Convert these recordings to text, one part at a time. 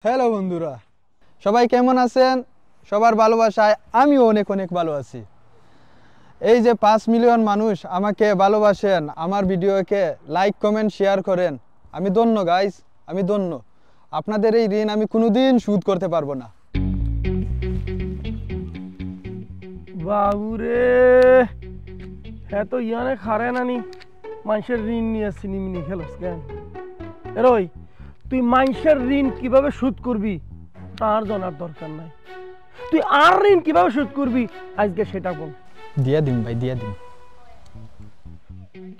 Hello বন্ধুরা, সবাই কেমন আছেন? সবার ভালোবাসায় আমিও অনেক অনেক ভালো আছি। এই যে 5 মিলিয়ন মানুষ আমাকে ভালোবাসেন, আমার ভিডিওকে লাইক কমেন্ট শেয়ার করেন, আমি ধন্য গাইস, আমি ধন্য। আপনাদের এই ঋণ আমি কোনোদিন শোধ করতে পারবো না। বাবুরে, হ্যাঁ তো ইয়ানে খারে নানি মানুষের ঋণ নিয়ে সিনিমিনি খেলোস কেন? এরই তুই মানুষের ঋণ কিভাবে শোধ করবি তার জানার দরকার নাই। তুই আর ঋণ কিভাবে শোধ করবি আজকে সেটা বল। দিয়া দিন ভাই, দিয়া দিন।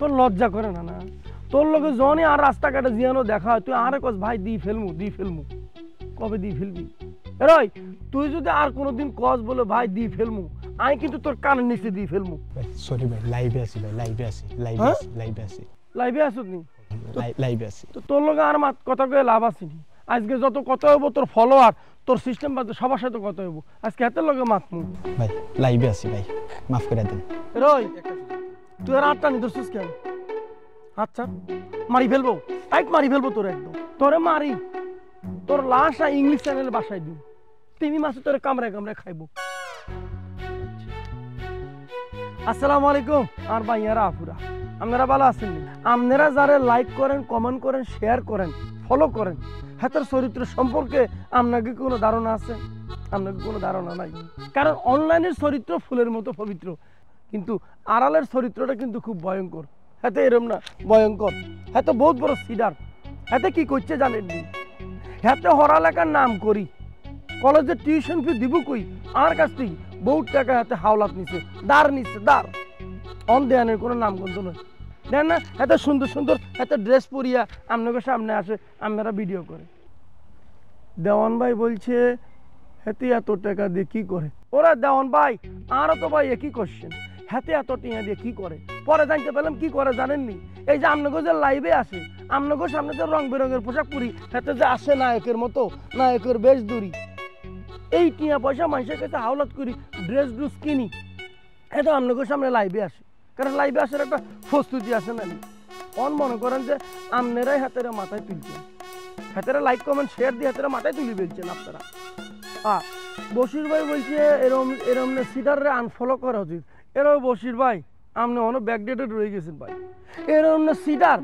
তোর লজ্জা করে না? না তোর লোকে জনে আর রাস্তাঘাটে জিয়ানো দেখা তুই আরে কস ভাই দি ফেলমু কবে দি ফেলবি? এরই তুই যদি আর কোনোদিন কস বলে ভাই দি ফেলমু, আমি কিন্তু তোর কানের নিচে দি ফেলমু। সরি ভাই, লাইভে আছি ভাই, লাইভে আছি। লাইভে আসুস নি? লাইভে আছি। তো তোর লোকে আর কথা কয়ে লাভ আসেনি। আজকে যত কথা হইব তোর ফলোয়ার, তোর সিস্টেম বাদ সবার সাথে কথা হইব। আজকে হাতের লগে মাতমু ভাই, লাইভে আছি ভাই, মাফ করে দেন। রই তুই আর আটটা নি ধরছিস কেন? আচ্ছা মারি ফেলবো, টাইট মারি ফেলবো তোর, একদম তোরে মারি, তোর লাশ ইংলিশ চ্যানেলে বাসায় দিই, তিমি মাসে তোরে কামড়ায় কামড়ায় খাইবো। আসসালামু আলাইকুম আর ভাইয়ারা আফুরা, আপনারা ভালো আছেন? আপনারা যারা লাইক করেন, কমেন্ট করেন, শেয়ার করেন, ফলো করেন, হাতের চরিত্র সম্পর্কে আপনাকে কোনো ধারণা আছে? আপনাকে কোনো ধারণা নাই। কারণ অনলাইনের চরিত্র ফুলের মতো পবিত্র, কিন্তু আড়ালের চরিত্রটা কিন্তু খুব ভয়ঙ্কর। হাতে এরম না, ভয়ঙ্কর। হাতে বহুত বড় সিডার। হাতে কি করছে জানেননি? হাতে হরালেখার নাম করি, কলেজে টিউশন ফি দিব কই, আর কাছ থেকে বহুত টাকা হাতে হাওলাত নিছে, দাঁড় অন দেয়ানের কোনো নাম গন্ধ নয়। দেন না এত সুন্দর সুন্দর এত ড্রেস পরিয়া আপনাদের সামনে আসে, আপনারা ভিডিও করে। দেওয়ান ভাই বলছে হাতে এত টাকা দিয়ে কি করে? ওরা দেওয়ান ভাই আরও তো ভাই একই কোশ্চেন, হাতে এত টাকা দিয়ে কি করে? পরে জানতে পেলাম কি করে জানেননি? এই যে আপনাদের যে লাইভে আসে, আপনাদের সামনে যে রং বেরঙের পোশাক পরি, হাতে যে আসে নায়কের মতো, নায়কের বেশ দূরি, এই টিয়া পয়সা মানুষের কাছে হাওলাত করি, ড্রেস কিনি, এটা আপনাদের সামনে লাইভে আসে। কারণ লাইভে আসার একটা প্রস্তুতি আছে না? অন মনে করেন যে আপনারাই হাতেরা মাথায় তুলছেন, হাতেরা লাইক কমেন্ট শেয়ার দিয়ে হাতেরা মাথায় তুলে ফেলছেন আপনারা। বশির ভাই বলছে এরম সিডারে আনফলো করা উচিত। এরম বশির ভাই আপনি অনেক ব্যাকডেটেড রয়ে গেছেন ভাই। এরম সিডার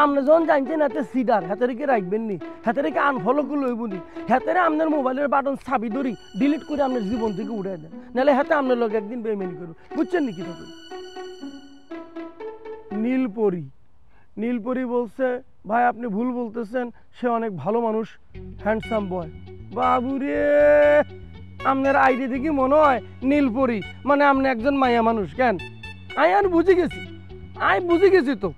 আপনি যখন জানছেন হাতে সিডার, হাতে রেখে রাখবেন নি, হাতে রেখে আনফলো করে লইব নি। হাতেরে আপনার মোবাইলের বাটন চাবি ধরি ডিলিট করে আপনার জীবন থেকে উঠে দেন, নাহলে হাতে আপনার লোক একদিন বেইমানি করুন। বুঝছেন নাকি? তখন নীলপরি বলছে ভাই আপনি ভুল বলতেছেন, সে অনেক ভালো মানুষ, হ্যান্ডসাম বয়। বাবুরে, আপনার আইডি দেখি মনে হয় নীলপরি মানে আপনি একজন মাইয়া মানুষ। কেন? আমি বুঝে গেছি তো।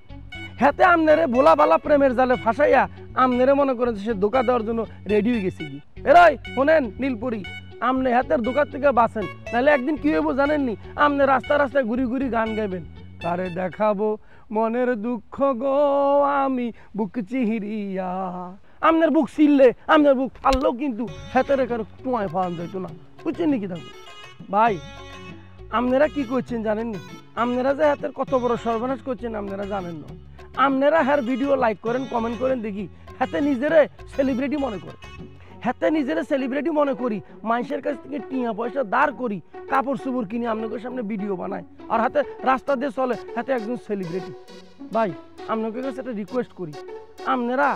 হাতে আপনারে ভোলা ভালা প্রেমের জালে ফাঁসাইয়া আপনারে মনে করেন সে ধোকা দেওয়ার জন্য রেডি হয়ে গেছি কি? এরাই শোনেন নীলপরি, আপনি হাতের দোকান থেকে বাঁচেন, নাহলে একদিন কি হইব জানেননি? আপনি রাস্তায় ঘুরি গান গাইবেন, কারে দেখাবো মনের দুঃখ গো আমি বুক চিহিরিয়া। আপনার বুক ছিললে, আপনার বুক ফাললেও কিন্তু হাতের এখানে টুয়ায় পাওয়া যাইতো না। বুঝছেন নাকি? দেখো ভাই, আপনারা কি করছেন জানেননি? আপনারা যে হাতের কত বড় সর্বনাশ করছেন আপনারা জানেন না। আপনারা হ্যার ভিডিও লাইক করেন, কমেন্ট করেন, দেখি হাতে নিজেরে সেলিব্রিটি মনে করে, হাতে নিজেরা সেলিব্রিটি মনে করি, মানুষের কাছ থেকে টিয়া পয়সা দাঁড় করি, কাপড় চোপড় কিনে আপনাদের সামনে ভিডিও বানায়, আর হাতে রাস্তা দিয়ে চলে, হাতে একজন সেলিব্রিটি। ভাই আপনাদের কাছে একটা রিকোয়েস্ট করি, আপনারা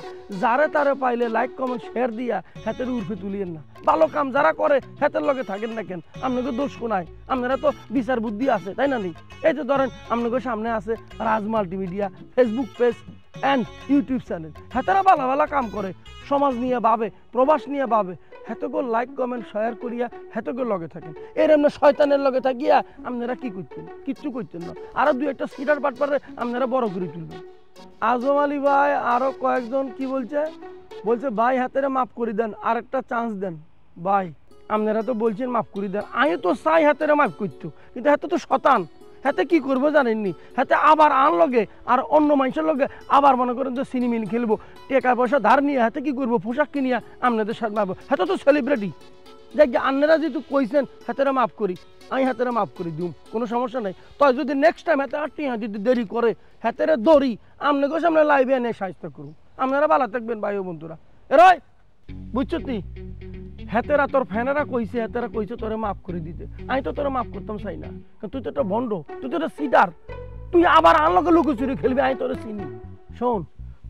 যারা তারা পাইলে লাইক কমেন্ট শেয়ার দিয়া হাতের উর্ফে তুলিয়েন না। ভালো কাম যারা করে হাতের লগে থাকেন না কেন? আপনাদের দোষ কোনায়? আপনারা তো বিচার বুদ্ধি আছে, তাই না? নেই? এই যে ধরেন আপনাদের সামনে আছে Raj multimedia, Facebook page and YouTube channel, হাতেরা ভালো কাম করে, সমাজ নিয়ে ভাবে, প্রবাস নিয়ে ভাবে, হেতগো লাইক কমেন্ট শেয়ার করিয়া হেতগো লগে থাকেন। এর এমনি শয়তানের লগে থাকিয়া আপনারা কি করতেন? কিচ্ছু করতেন না। আরো দুই একটা সিটার পাটপারে আপনারা বড় করে তুলবেন। আজম আলী ভাই আরো কয়েকজন কি বলছে ভাই হাতেরে মাফ করে দেন, আর একটা চান্স দেন। ভাই আপনারা তো বলছেন মাফ করে দেন, আমি তো চাই হাতেরে মাফ করতো, কিন্তু হাতে তো শতান, হাতে কি করবো জানেননি? হাতে আবার আন লগে আর অন্য মানুষের লগে আবার মনে করেন যে সিনেমিন খেলবো, টাকা পয়সা ধার নিয়ে হাতে কি করবো, পোশাক কিনিয়া আপনাদের সাথে মারবো। হাতে তো সেলিব্রিটি। যাই আপনারা যেহেতু কইছেন হাতেরা মাফ করি, আমি হাতেরা মাফ করে দিম, কোনো সমস্যা নাই। তাই যদি নেক্সট টাইম হাতে আটটি যদি দেরি করে হাতেরে দড়ি আপনাকে সামনে লাইভে এনে সাহায্য করুন। আপনারা ভালো থাকবেন ভাই ও বন্ধুরা। এরাই বুঝছো তুই? হেতেরা তোর ফ্যানেরা কইছে, হেতেরা কইছে তোরে মাফ করে দিতে। আমি তো তোরে মাফ করতাম চাই না, কারণ তুই তো একটা ভণ্ড, তুই তো একটা সিটার। তুই আবার আনলকে লুকোচুরি খেলবি, আমি তোরে চিনি। শোন,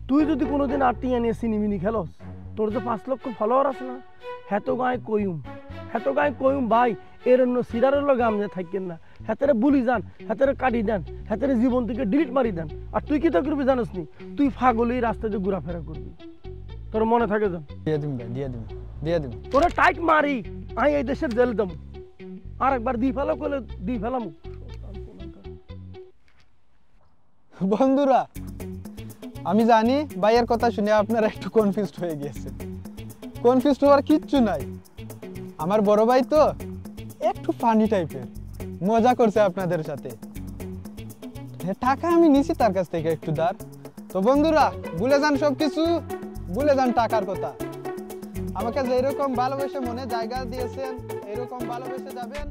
তুই যদি কোনোদিন আটিয়া নিয়ে সিনিমিনি খেলস, তোর যে 5 লক্ষ ফলোয়ার আছে না, হেত গায়ে কইম ভাই, এর অন্য সিরারের লগে আমনে থাকেন না। হেতেরে বুলি যান, হেতেরে কাটি দেন, হেতেরে জীবন থেকে ডিলিট মারি দেন। আর তুই কি তা করবি জানিস নি? তুই ফাগলি রাস্তাতে ঘোরাফেরা করবি, তোর মনে থাকে যান। দিয়ে দিম ভাই, দিয়ে দিম। তোরে টাইট মারি, আমি এই দেশের জেল দেব। আর একবার দি ফেলো করলে দি ফেলাম। বন্ধুরা, আমি জানি ভাইয়ের কথা শুনে আপনারা একটু কনফিউজড হয়ে গিয়েছেন। কনফিউজড হওয়ার কিচ্ছু নাই। আমার বড় ভাই তো একটু ফানি টাইপের, মজা করছে আপনাদের সাথে। টাকা আমি নিছি তার কাছ থেকে একটু ধার। তো বন্ধুরা, ভুলে যান সবকিছু, ভুলে যান টাকার কথা। আমাকে যেরকম ভালোবেসে মনে জায়গা দিয়েছেন, এরকম ভালোবেসে যাবেন।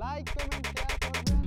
লাইক, কমেন্ট, শেয়ার করবেন।